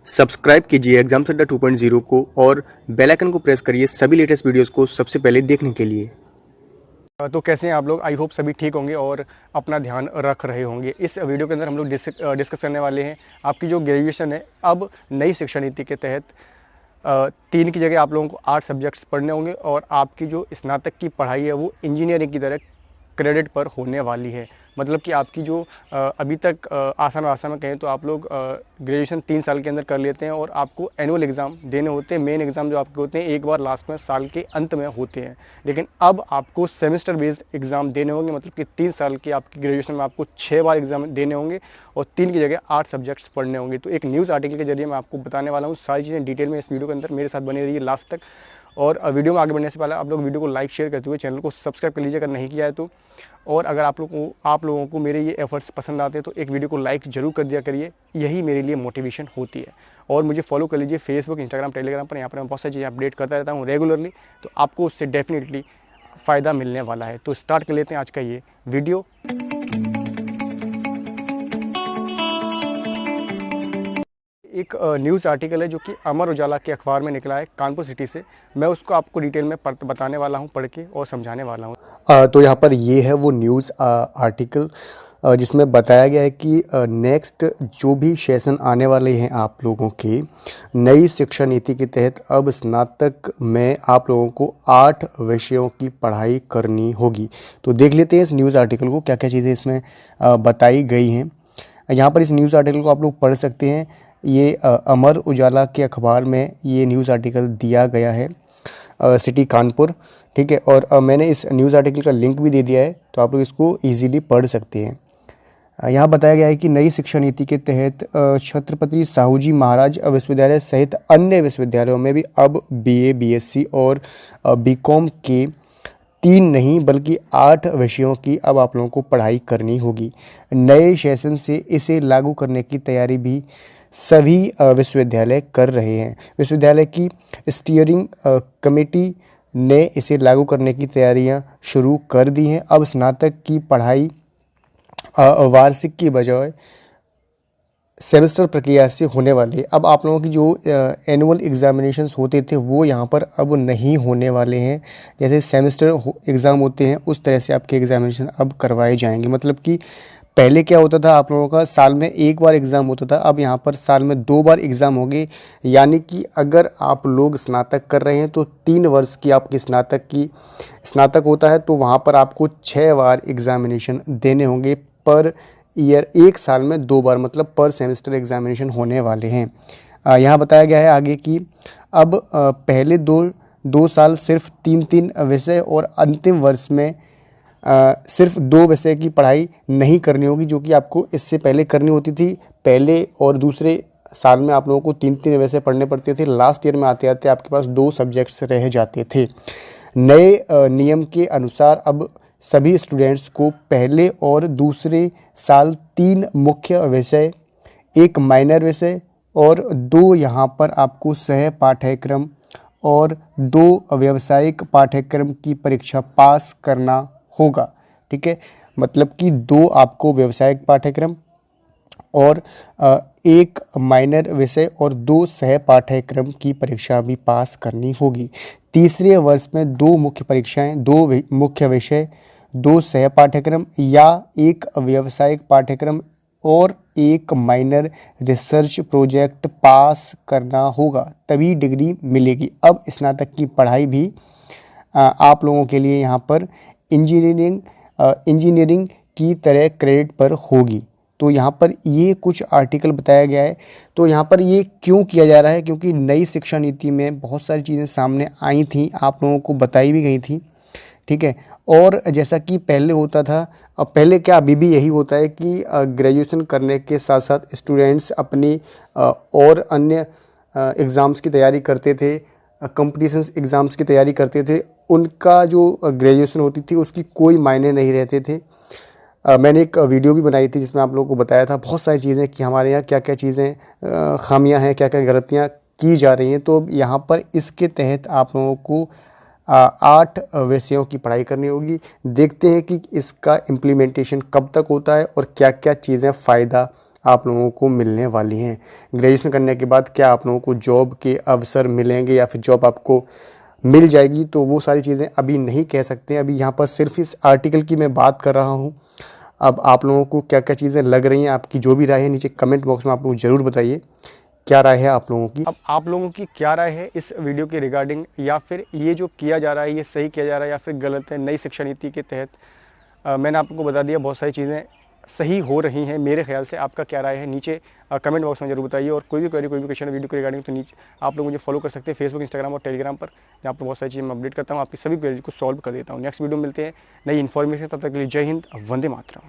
Subscribe कीजिए exam centre 2.0 को और बेल आइकन को प्रेस करिए सभी लेटेस्ट वीडियोस को सबसे पहले देखने के लिए। तो कैसे हैं आप लोग। आई होप सभी ठीक होंगे और अपना ध्यान रख रहे होंगे। इस वीडियो के अंदर हम लोग डिस्कस करने वाले हैं आपकी जो ग्रेजुएशन है। अब नई शिक्षा नीति के तहत 3 की जगह आप लोगों को 8 सब्जेक्ट्स पढ़ने होंगे और आपकी जो स्नातक की पढ़ाई है वो इंजीनियरिंग की तरह क्रेडिट पर होने वाली है। मतलब कि आपकी जो अभी तक आसान भाषा में कहें तो आप लोग ग्रेजुएशन 3 साल के अंदर कर लेते हैं और आपको एनुअल एग्ज़ाम देने होते हैं। मेन एग्ज़ाम जो आपके होते हैं एक बार लास्ट में साल के अंत में होते हैं, लेकिन अब आपको सेमेस्टर बेस्ड एग्ज़ाम देने होंगे। मतलब कि 3 साल की आपकी ग्रेजुएशन में आपको 6 बार एग्ज़ाम देने होंगे और 3 की जगह 8 सब्जेक्ट्स पढ़ने होंगे। तो एक न्यूज़ आर्टिकल के जरिए मैं आपको बताने वाला हूँ सारी चीज़ें डिटेल में। इस वीडियो के अंदर मेरे साथ बने रहिए लास्ट तक। और वीडियो में आगे बढ़ने से पहले आप लोग वीडियो को लाइक शेयर करते हुए चैनल को सब्सक्राइब कर लीजिए अगर नहीं किया है तो। और अगर आप लोगों को मेरे ये एफर्ट्स पसंद आते हैं तो एक वीडियो को लाइक जरूर कर दिया करिए, यही मेरे लिए मोटिवेशन होती है। और मुझे फॉलो कर लीजिए फेसबुक, इंस्टाग्राम, टेलीग्राम पर। यहाँ पर मैं बहुत सारी चीज़ें अपडेट करता रहता हूँ रेगुलरली, तो आपको उससे डेफिनेटली फ़ायदा मिलने वाला है। तो स्टार्ट कर लेते हैं आज का ये वीडियो। एक न्यूज़ आर्टिकल है जो कि अमर उजाला के अखबार में निकला है कानपुर सिटी से। मैं उसको आपको डिटेल में बताने वाला हूँ, पढ़ के और समझाने वाला हूँ। तो यहाँ पर ये है वो न्यूज़ आर्टिकल जिसमें बताया गया है कि नेक्स्ट जो भी सेशन आने वाले हैं आप लोगों के नई शिक्षा नीति के तहत अब स्नातक में आप लोगों को 8 विषयों की पढ़ाई करनी होगी। तो देख लेते हैं इस न्यूज़ आर्टिकल को, क्या क्या चीज़ें इसमें बताई गई हैं। यहाँ पर इस न्यूज़ आर्टिकल को आप लोग पढ़ सकते हैं। ये अमर उजाला के अखबार में ये न्यूज़ आर्टिकल दिया गया है, सिटी कानपुर, ठीक है। और मैंने इस न्यूज़ आर्टिकल का लिंक भी दे दिया है, तो आप लोग इसको इजीली पढ़ सकते हैं। यहाँ बताया गया है कि नई शिक्षा नीति के तहत छत्रपति साहू जी महाराज विश्वविद्यालय सहित अन्य विश्वविद्यालयों में भी अब बीए, बीएससी और बीकॉम के 3 नहीं बल्कि 8 विषयों की अब आप लोगों को पढ़ाई करनी होगी। नए सेशन से इसे लागू करने की तैयारी भी सभी विश्वविद्यालय कर रहे हैं। विश्वविद्यालय की स्टीयरिंग कमेटी ने इसे लागू करने की तैयारियां शुरू कर दी हैं। अब स्नातक की पढ़ाई वार्षिक की बजाय सेमेस्टर प्रक्रिया से होने वाली। अब आप लोगों की जो एनुअल एग्जामिनेशंस होते थे वो यहाँ पर अब नहीं होने वाले हैं। जैसे सेमेस्टर एग्ज़ाम होते हैं उस तरह से आपके एग्जामिनेशन अब करवाए जाएंगे। मतलब कि पहले क्या होता था, आप लोगों का साल में 1 बार एग्ज़ाम होता था, अब यहाँ पर साल में 2 बार एग्ज़ाम होंगे। यानी कि अगर आप लोग स्नातक कर रहे हैं तो 3 वर्ष की आपकी स्नातक होता है, तो वहाँ पर आपको 6 बार एग्ज़ामिनेशन देने होंगे पर ईयर। 1 साल में 2 बार, मतलब पर सेमेस्टर एग्ज़ामिनेशन होने वाले हैं। यहाँ बताया गया है आगे कि अब पहले दो साल सिर्फ 3 विषय और अंतिम वर्ष में सिर्फ 2 विषय की पढ़ाई नहीं करनी होगी, जो कि आपको इससे पहले करनी होती थी। पहले और दूसरे साल में आप लोगों को 3 विषय पढ़ने पड़ते थे। लास्ट ईयर में आते आते आपके पास 2 सब्जेक्ट्स रह जाते थे। नए नियम के अनुसार अब सभी स्टूडेंट्स को पहले और दूसरे साल 3 मुख्य विषय, 1 माइनर विषय और 2 यहाँ पर आपको सह पाठ्यक्रम और 2 व्यावसायिक पाठ्यक्रम की परीक्षा पास करना होगा, ठीक है। मतलब कि 2 आपको व्यावसायिक पाठ्यक्रम और 1 माइनर विषय और 2 सह पाठ्यक्रम की परीक्षा भी पास करनी होगी। तीसरे वर्ष में 2 मुख्य परीक्षाएं, 2 मुख्य विषय, 2 सह पाठ्यक्रम या 1 व्यावसायिक पाठ्यक्रम और 1 माइनर रिसर्च प्रोजेक्ट पास करना होगा, तभी डिग्री मिलेगी। अब स्नातक की पढ़ाई भी आप लोगों के लिए यहाँ पर इंजीनियरिंग की तरह क्रेडिट पर होगी। तो यहाँ पर ये कुछ आर्टिकल बताया गया है। तो यहाँ पर ये क्यों किया जा रहा है, क्योंकि नई शिक्षा नीति में बहुत सारी चीज़ें सामने आई थी, आप लोगों को बताई भी गई थी, ठीक है। और जैसा कि पहले होता था, अब पहले क्या अभी भी यही होता है कि ग्रेजुएशन करने के साथ साथ स्टूडेंट्स अपनी और अन्य एग्ज़ाम्स की तैयारी करते थे, कॉम्पिटिशन्स एग्ज़ाम्स की तैयारी करते थे। उनका जो ग्रेजुएशन होती थी उसकी कोई मायने नहीं रहते थे। मैंने एक वीडियो भी बनाई थी जिसमें आप लोगों को बताया था बहुत सारी चीज़ें कि हमारे यहाँ क्या क्या चीज़ें खामियां हैं, क्या क्या गलतियाँ की जा रही हैं। तो यहाँ पर इसके तहत आप लोगों को 8 विषयों की पढ़ाई करनी होगी। देखते हैं कि इसका इम्प्लीमेंटेशन कब तक होता है और क्या क्या चीज़ें फ़ायदा आप लोगों को मिलने वाली हैं। ग्रेजुएशन करने के बाद क्या आप लोगों को जॉब के अवसर मिलेंगे या फिर जॉब आपको मिल जाएगी, तो वो सारी चीज़ें अभी नहीं कह सकते। अभी यहाँ पर सिर्फ इस आर्टिकल की मैं बात कर रहा हूँ। अब आप लोगों को क्या क्या चीज़ें लग रही हैं, आपकी जो भी राय है नीचे कमेंट बॉक्स में आप लोग ज़रूर बताइए क्या राय है आप लोगों की। अब आप लोगों की क्या राय है इस वीडियो के रिगार्डिंग, या फिर ये जो किया जा रहा है ये सही किया जा रहा है या फिर गलत है। नई शिक्षा नीति के तहत मैंने आपको बता दिया बहुत सारी चीज़ें सही हो रही हैं मेरे ख्याल से। आपका क्या राय है नीचे कमेंट बॉक्स में जरूर बताइए। और कोई भी क्वेरी कोई भी क्वेश्चन वीडियो के रिगार्डिंग तो नीचे आप लोग मुझे फॉलो कर सकते हैं फेसबुक, इंस्टाग्राम और टेलीग्राम पर, जहाँ पर बहुत सारी चीज़ें मैं अपडेट करता हूँ, आपकी सभी क्वेरी को सॉल्व कर देता हूँ। नेक्स्ट वीडियो में मिलते हैं नई इन्फॉर्मेशन, तब तक के लिए जय हिंद, वंदे मातरम।